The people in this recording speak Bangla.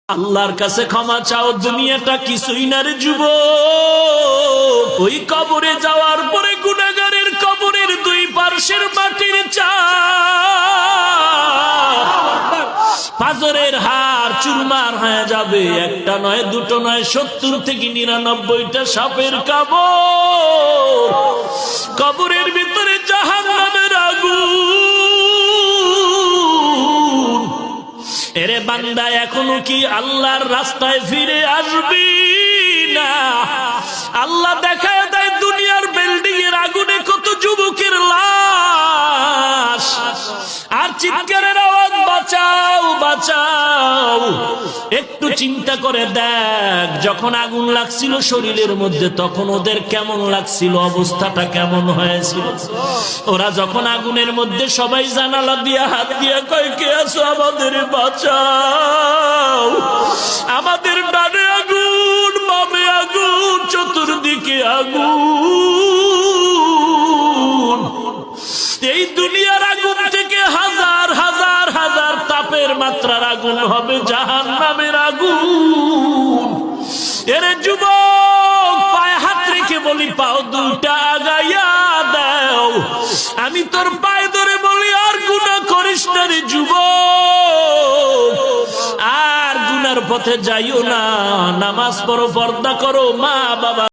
আল্লাহর কাছে ক্ষমা চাও, দুনিয়াটা কিছুই না রে যুবক। ওই কবরে যাওয়ার পরে গুনাহগারের কবরের দুই পার্শ্বের মাটির পাজরের হাড় চুরমার হয়ে যাবে। একটা নয়, দুটো নয়, 70 থেকে 99টা সাপের কবর। কবরের ভিতরে জাহান্নামের আগুন। এরে বান্দা, এখনো কি আল্লাহর রাস্তায় ফিরে আসবি না? আল্লাহ দেখায় দেয় দুনিয়ার বিল্ডিং এর আগুনে কত যুবকের লাশ, আর চিৎকারের আওয়াজ, বাঁচাও বাঁচাও। একটু চিন্তা করে দেখ, যখন আগুন লাগছিল শরীরের মধ্যে তখন ওদের কেমন লাগছিল, অবস্থাটা কেমন হয়েছিল। ওরা যখন আগুনের মধ্যে সবাই জানালা দিয়া হাত দিয়া কয়, কে আছো, আমাদের বাঁচাও। আমাদের ডানে আগুন, বামে আগুন, চতুর্দিকে আগুন। এই দুনিয়ার আগুন থেকে হাজার হাজার হাজার তাপের মাত্রার আগুন হবে জাহান্নামের আগুন। এরে যুবক, পায়ে হাত রেখে বলি, পাও দুইটা আগাইয়া দাও। আমি তোর পায়ে ধরে বলি, আর গুনাহ করিস না রে যুবক, আর গুনার পথে যাইও না। নামাজ পড়ো, পর্দা করো, মা বাবা